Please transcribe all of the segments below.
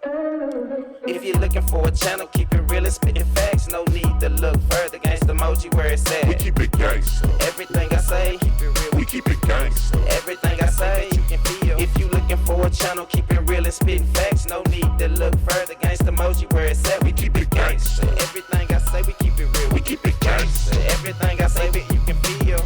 If you're looking for a channel, keep it real and spitting facts. No need to look further. Gangsta emoji where it's at. We keep it gangsta. Everything I say, keep it real. We keep it gangsta. Everything I say, you can feel. If you looking for a channel, keep it real and spitting facts. No need to look further. Gangsta emoji where it's at. We keep it gangsta. Everything I say, we keep it real. We keep it gangsta. Everything I say, you can feel.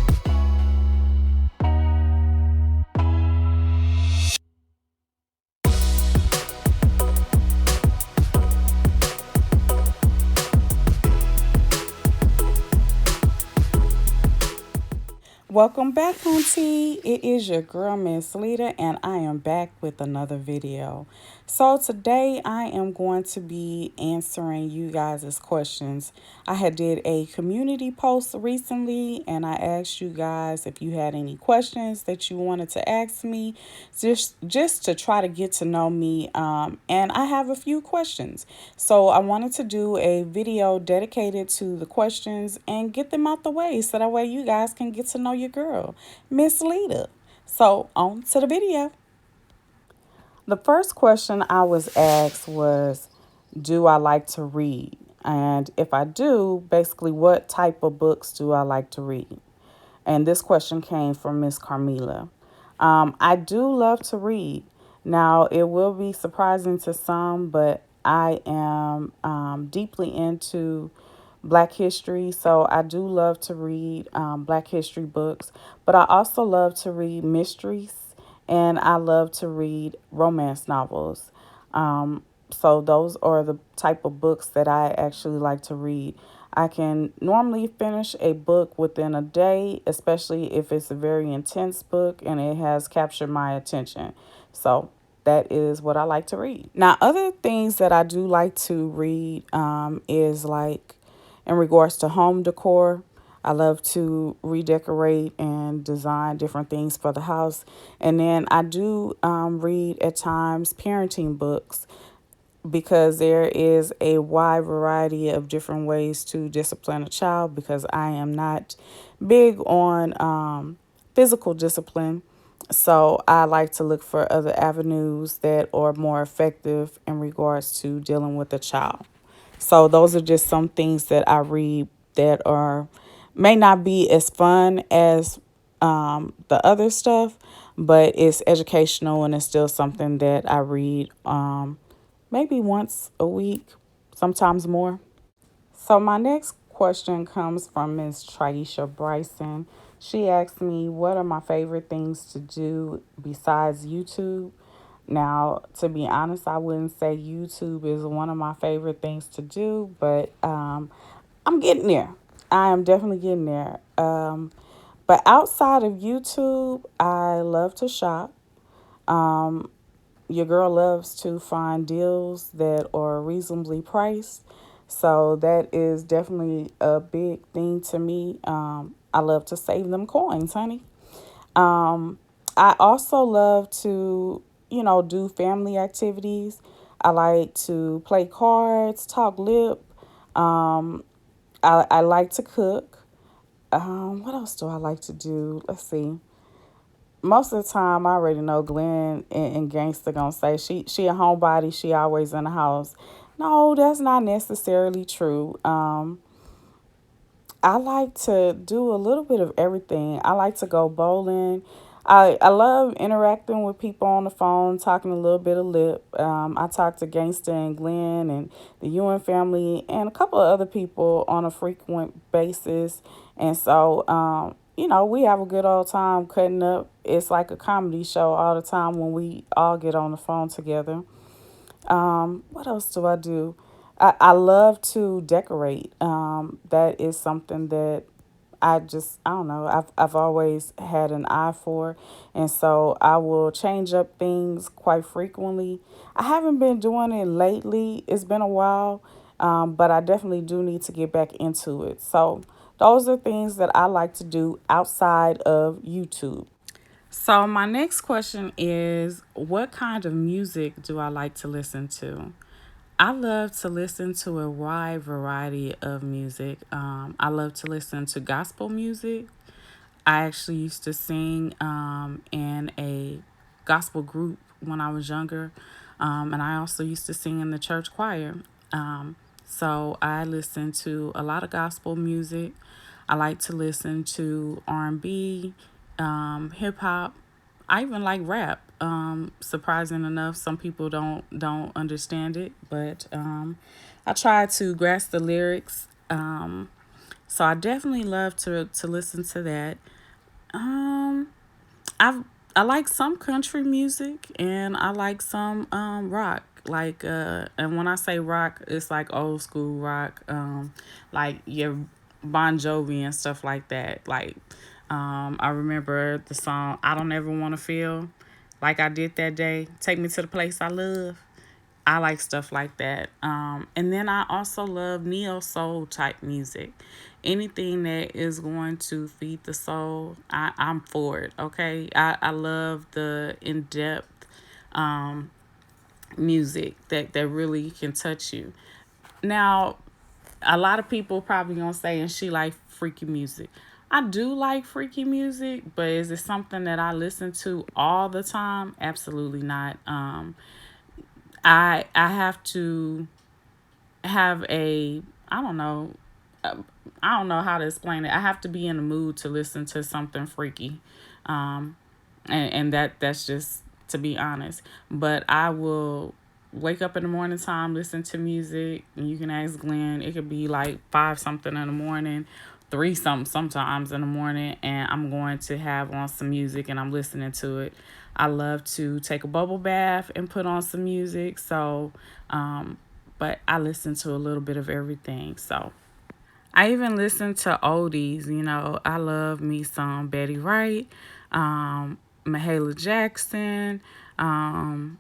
Welcome back, Auntie. It is your girl, Miss Lita, and I am back with another video. So today I am going to be answering you guys' questions. I had did a community post recently, and I asked you guys if you had any questions that you wanted to ask me, just to try to get to know me. And I have a few questions. So I wanted to do a video dedicated to the questions and get them out the way so that way you guys can get to know your girl, Miss Lita. So on to the video. The first question I was asked was, do I like to read? And if I do, basically, what type of books do I like to read? And this question came from Miss Carmela. I do love to read. Now, it will be surprising to some, but I am deeply into Black history, so I do love to read Black history books, but I also love to read mysteries and I love to read romance novels. So those are the type of books that I actually like to read. I can normally finish a book within a day, especially if it's a very intense book and it has captured my attention. So that is what I like to read. Now, other things that I do like to read is like in regards to home decor. I love to redecorate and design different things for the house. And then I do read at times parenting books because there is a wide variety of different ways to discipline a child because I am not big on physical discipline. So I like to look for other avenues that are more effective in regards to dealing with a child. So those are just some things that I read that are may not be as fun as the other stuff, but it's educational and it's still something that I read maybe once a week, sometimes more. So my next question comes from Miss Traisha Bryson. She asked me, what are my favorite things to do besides YouTube? Now, to be honest, I wouldn't say YouTube is one of my favorite things to do, but I'm getting there. I am definitely getting there. But outside of YouTube, I love to shop. Your girl loves to find deals that are reasonably priced. So that is definitely a big thing to me. I love to save them coins, honey. I also love to, do family activities. I like to play cards, talk lip. I like to cook. What else do I like to do? Let's see. Most of the time, I already know Glenn and Gangsta gonna say she a homebody. She always in the house. No, that's not necessarily true. I like to do a little bit of everything. I like to go bowling. I love interacting with people on the phone, talking a little bit of lip. I talk to Gangsta and Glenn and the Ewan family and a couple of other people on a frequent basis. And so, we have a good old time cutting up. It's like a comedy show all the time when we all get on the phone together. What else do I do? I love to decorate. That is something that I don't know, I've always had an eye for. And so I will change up things quite frequently. I haven't been doing it lately. It's been a while. But I definitely do need to get back into it. So those are things that I like to do outside of YouTube. So my next question is, what kind of music do I like to listen to? I love to listen to a wide variety of music. I love to listen to gospel music. I actually used to sing in a gospel group when I was younger. And I also used to sing in the church choir. So I listen to a lot of gospel music. I like to listen to R&B, hip hop. I even like rap. Surprising enough, some people don't understand it, but I try to grasp the lyrics. So I definitely love to listen to that. Um, I like some country music and I like some rock. Like and when I say rock, it's like old school rock, like your Bon Jovi and stuff like that. Like I remember the song "I Don't Ever Want to Feel Like I Did That Day." Take me to the place I love. I like stuff like that. And then I also love neo soul type music. Anything that is going to feed the soul, I'm for it. Okay. I love the in depth music that really can touch you. Now, a lot of people probably gonna say, and she like freaky music. I do like freaky music, but is it something that I listen to all the time? Absolutely not. I have to have a I don't know I don't know how to explain it. I have to be in the mood to listen to something freaky, and that's just to be honest. But I will wake up in the morning time, listen to music, and you can ask Glenn. It could be like 5 something in the morning, 3 something sometimes in the morning, and I'm going to have on some music and I'm listening to it. I love to take a bubble bath and put on some music. So, but I listen to a little bit of everything. So. I even listen to oldies, I love me some Betty Wright, Mahalia Jackson. Um,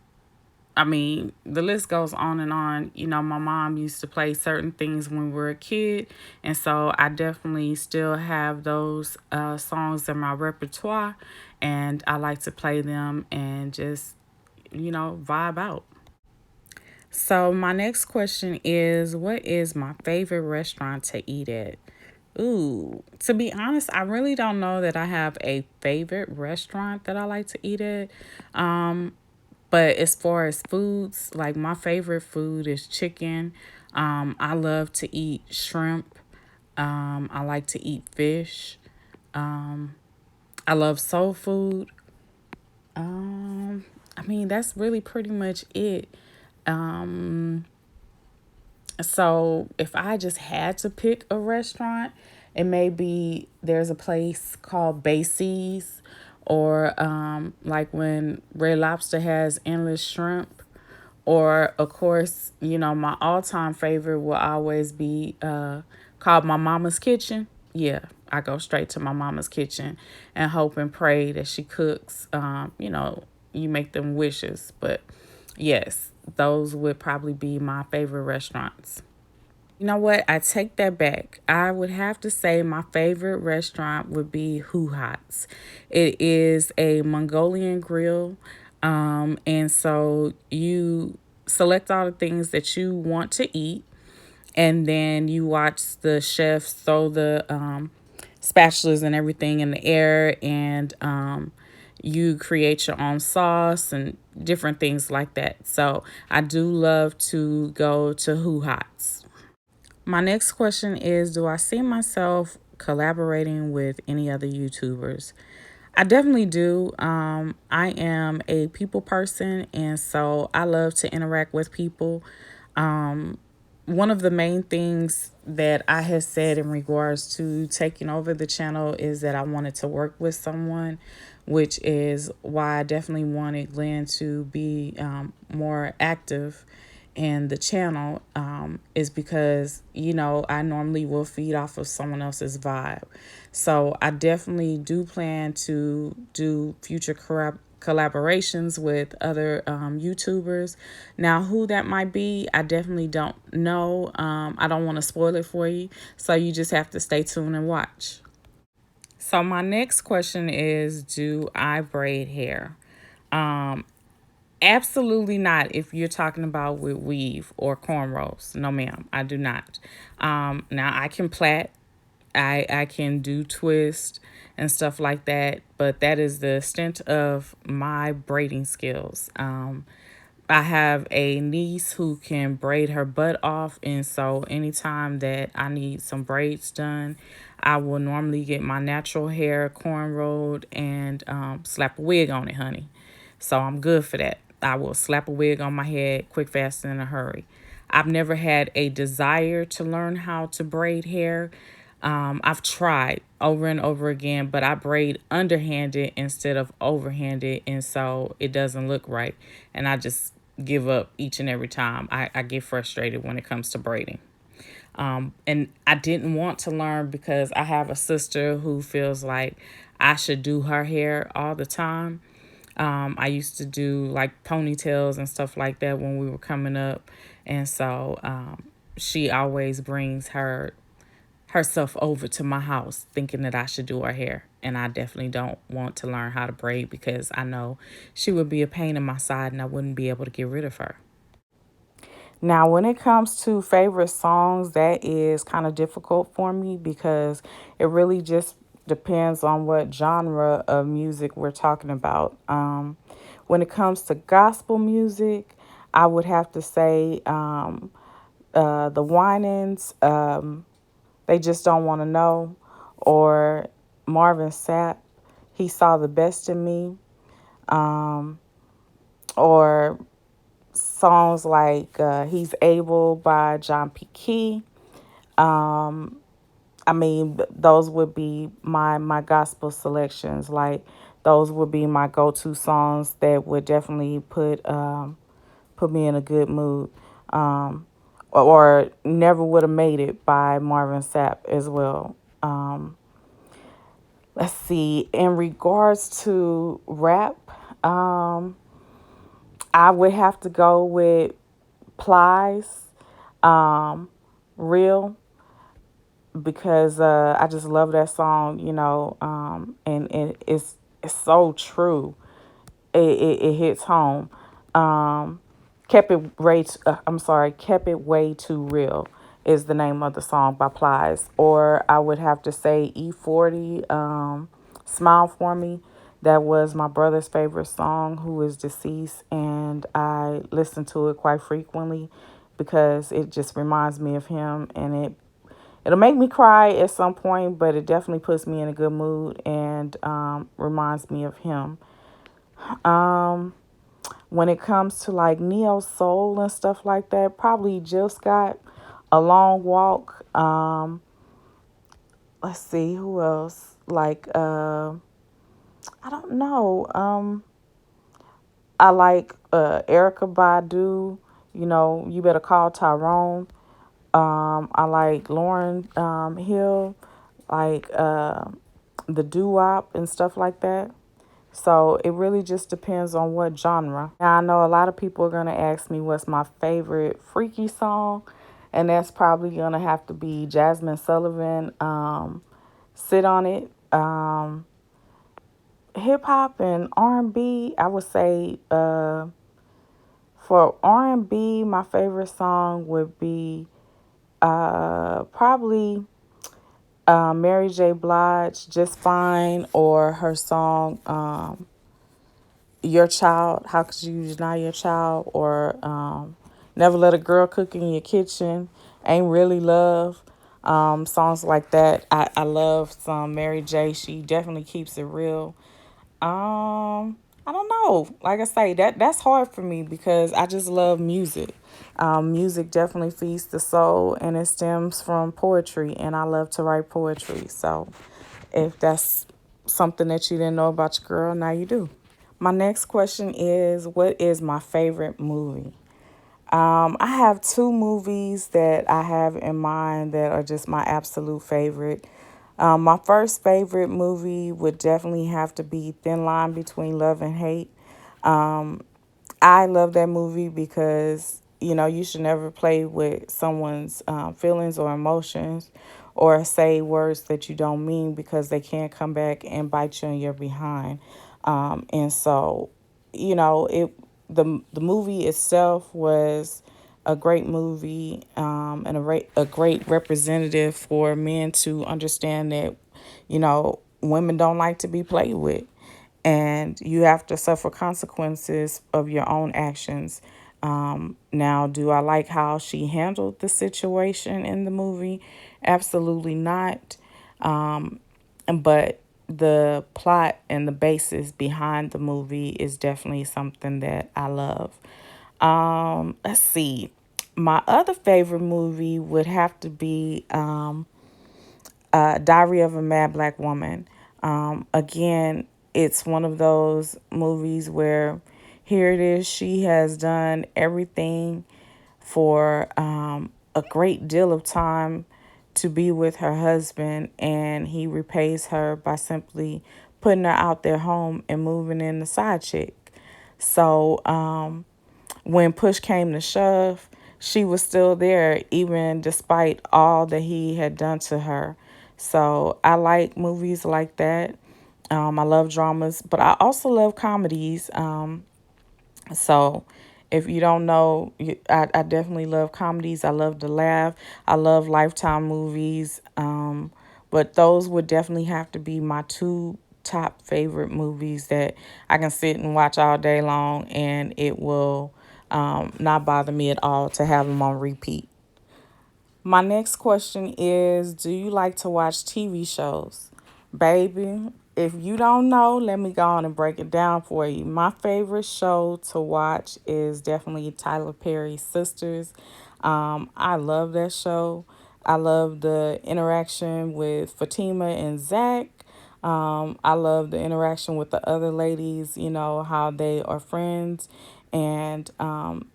I mean, the list goes on and on. My mom used to play certain things when we were a kid. And so I definitely still have those songs in my repertoire. And I like to play them and just, vibe out. So my next question is, what is my favorite restaurant to eat at? Ooh, to be honest, I really don't know that I have a favorite restaurant that I like to eat at. But as far as foods, like my favorite food is chicken. I love to eat shrimp. I like to eat fish. I love soul food. I mean, that's really pretty much it. So if I just had to pick a restaurant, it may be there's a place called Basie's, or like when Red Lobster has endless shrimp, or of course, my all time favorite will always be called My Mama's Kitchen. Yeah, I go straight to My Mama's Kitchen and hope and pray that she cooks. You make them wishes, but yes, those would probably be my favorite restaurants. You know what? I take that back. I would have to say my favorite restaurant would be Who Hots. It is a Mongolian grill. And so you select all the things that you want to eat, and then you watch the chefs throw the spatulas and everything in the air, and you create your own sauce and different things like that. So I do love to go to Who Hots. My next question is, do I see myself collaborating with any other YouTubers? I definitely do. I am a people person, and so I love to interact with people. One of the main things that I have said in regards to taking over the channel is that I wanted to work with someone, which is why I definitely wanted Glenn to be more active in the channel, is because, I normally will feed off of someone else's vibe. So I definitely do plan to do future collaborations with other YouTubers. Now, who that might be, I definitely don't know. I don't want to spoil it for you. So you just have to stay tuned and watch. So my next question is, do I braid hair? Absolutely not if you're talking about with weave or cornrows. No, ma'am, I do not. Now, I can plait. I can do twist and stuff like that, but that is the extent of my braiding skills. I have a niece who can braid her butt off, and so anytime that I need some braids done, I will normally get my natural hair cornrowed and slap a wig on it, honey. So I'm good for that. I will slap a wig on my head quick, fast, and in a hurry. I've never had a desire to learn how to braid hair. I've tried over and over again, but I braid underhanded instead of overhanded, and so it doesn't look right. And I just give up each and every time. I get frustrated when it comes to braiding. And I didn't want to learn because I have a sister who feels like I should do her hair all the time. I used to do like ponytails and stuff like that when we were coming up. And so she always brings herself over to my house thinking that I should do her hair. And I definitely don't want to learn how to braid because I know she would be a pain in my side and I wouldn't be able to get rid of her. Now, when it comes to favorite songs, that is kind of difficult for me because it really just depends on what genre of music we're talking about. When it comes to gospel music, I would have to say the Winans, They Just Don't Want to Know, or Marvin Sapp, He Saw the Best in Me, or songs like He's Able by John P. Key. I mean, those would be my gospel selections. Like those would be my go-to songs that would definitely put me in a good mood. Or Never Would Have Made It by Marvin Sapp as well. Let's see. In regards to rap, I would have to go with Plies, Real, because I just love that song, and it's so true. It hits home. Kept It Way Too Real is the name of the song by Plies. Or I would have to say E40, Smile For Me. That was my brother's favorite song, who is deceased, and I listen to it quite frequently because it just reminds me of him, and it'll make me cry at some point, but it definitely puts me in a good mood and reminds me of him. When it comes to like neo soul and stuff like that, probably Jill Scott, A Long Walk. Let's see who else. Like I don't know. I like Erica Badu. You Better Call Tyrone. I like Lauren Hill, like the doo-wop and stuff like that. So it really just depends on what genre. Now, I know a lot of people are going to ask me what's my favorite freaky song, and that's probably going to have to be Jasmine Sullivan, Sit On It. Hip hop and R&B, I would say for R&B, my favorite song would be probably Mary J. Blige, Just Fine, or her song Your Child, How Could You Deny Your Child, or Never Let a Girl Cook in Your Kitchen, Ain't Really Love. Songs like that. I love some Mary J. She definitely keeps it real. I don't know. Like I say, that's hard for me because I just love music. Music definitely feeds the soul, and it stems from poetry, and I love to write poetry. So if that's something that you didn't know about your girl, now you do. My next question is, what is my favorite movie? I have two movies that I have in mind that are just my absolute favorite. My first favorite movie would definitely have to be Thin Line Between Love and Hate. I love that movie because, you should never play with someone's feelings or emotions or say words that you don't mean because they can't come back and bite you in your behind. And so, the movie itself was a great movie, and a great representative for men to understand that, women don't like to be played with, and you have to suffer consequences of your own actions. Now, do I like how she handled the situation in the movie? Absolutely not. But the plot and the basis behind the movie is definitely something that I love. Let's see. My other favorite movie would have to be Diary of a Mad Black Woman. Again, it's one of those movies where here it is, she has done everything for a great deal of time to be with her husband, and he repays her by simply putting her out their home and moving in the side chick. So when push came to shove, she was still there, even despite all that he had done to her. So I like movies like that. I love dramas, but I also love comedies. So if you don't know, I definitely love comedies. I love to laugh. I love Lifetime movies. But those would definitely have to be my two top favorite movies that I can sit and watch all day long, and it will not bother me at all to have them on repeat. My next question is, do you like to watch TV shows? Baby, if you don't know, let me go on and break it down for you. My favorite show to watch is definitely Tyler Perry's Sisters. I love that show. I love the interaction with Fatima and Zach. I love the interaction with the other ladies, how they are friends, and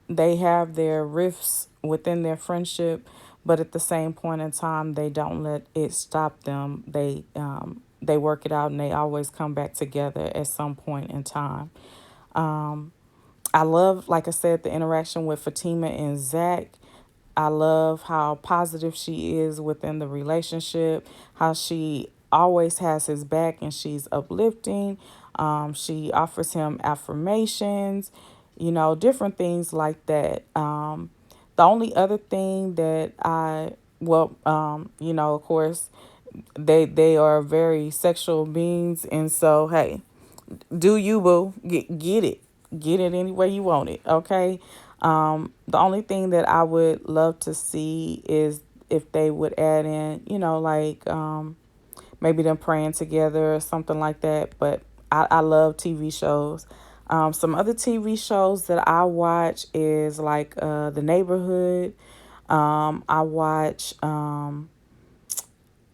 they have their rifts within their friendship, but at the same point in time, they don't let it stop them. They work it out, and they always come back together at some point in time. I love, like I said, the interaction with Fatima and Zach. I love how positive she is within the relationship, how she always has his back and she's uplifting. She offers him affirmations, different things like that. The only other thing that of course, they are very sexual beings, and so hey, do you, boo? Get it any way you want it. Okay. The only thing that I would love to see is if they would add in, like maybe them praying together or something like that. But I love TV shows. Some other TV shows that I watch is like The Neighborhood. I watch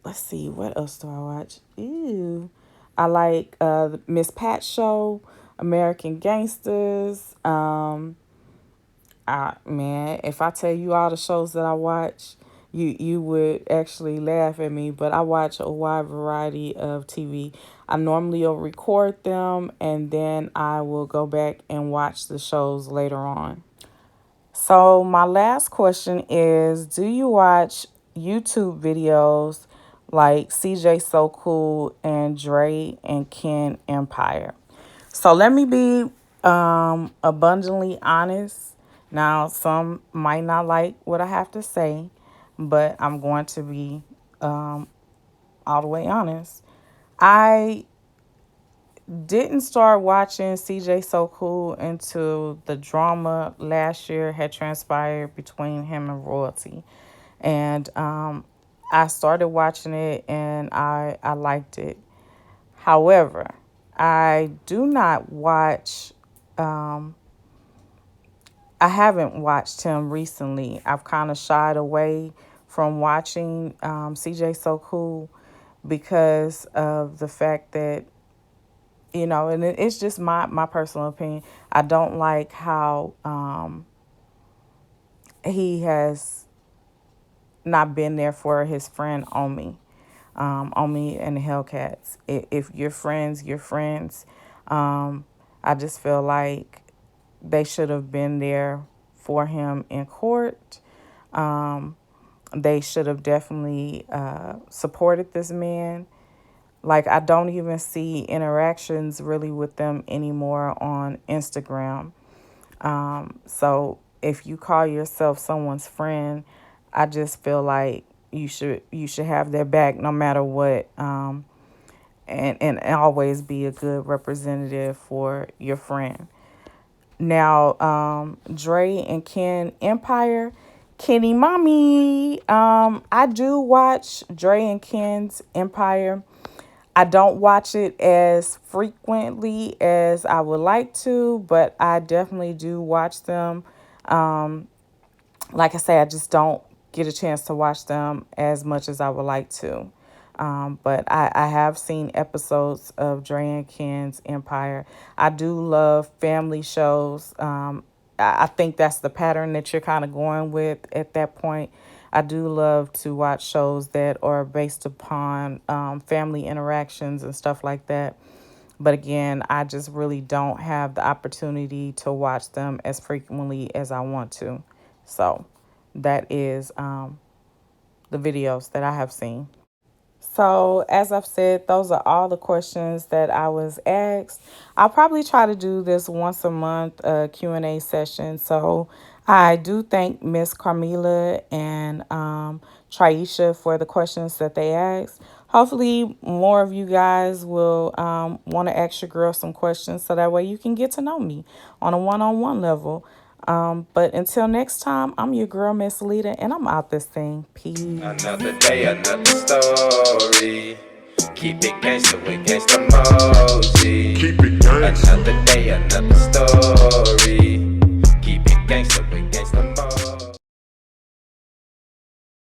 let's see, what else do I watch? Ew. I like the Miss Pat Show, American Gangsters. Man, if I tell you all the shows that I watch, you would actually laugh at me. But I watch a wide variety of TV. I normally will record them, and then I will go back and watch the shows later on. So my last question is, do you watch YouTube videos like CJ So Cool and Dre and Ken Empire? So let me be abundantly honest. Now, some might not like what I have to say, but I'm going to be all the way honest. I didn't start watching CJ So Cool until the drama last year had transpired between him and Royalty. And I started watching it, and I liked it. However, I do not watch, I haven't watched him recently. I've kind of shied away from watching CJ So Cool because of the fact that, and it's just my personal opinion. I don't like how he has not been there for his friend Omi and the Hellcats. If you're friends, you're friends. I just feel like they should have been there for him in court. They should have definitely supported this man. Like, I don't even see interactions really with them anymore on Instagram. So if you call yourself someone's friend, I just feel like you should have their back no matter what, and always be a good representative for your friend. Now, Dre and Ken Empire, Kenny Mommy. I do watch Dre and Ken's Empire. I don't watch it as frequently as I would like to, but I definitely do watch them. Like I say, I just don't get a chance to watch them as much as I would like to. But I have seen episodes of Dre and Ken's Empire. I do love family shows. I think that's the pattern that you're kind of going with at that point. I do love to watch shows that are based upon family interactions and stuff like that. But again, I just really don't have the opportunity to watch them as frequently as I want to. So that is the videos that I have seen. So as I've said, those are all the questions that I was asked. I'll probably try to do this once a month, Q&A session. So I do thank Miss Carmela and Traisha for the questions that they asked. Hopefully more of you guys will want to ask your girl some questions so that way you can get to know me on a one-on-one level. But until next time, I'm your girl, Miss Lita, and I'm out this thing. Peace. Another day, another story. Keep it gangster with gangsta emoji. Keep it gangsta. Another day, another story. Keep it gangster with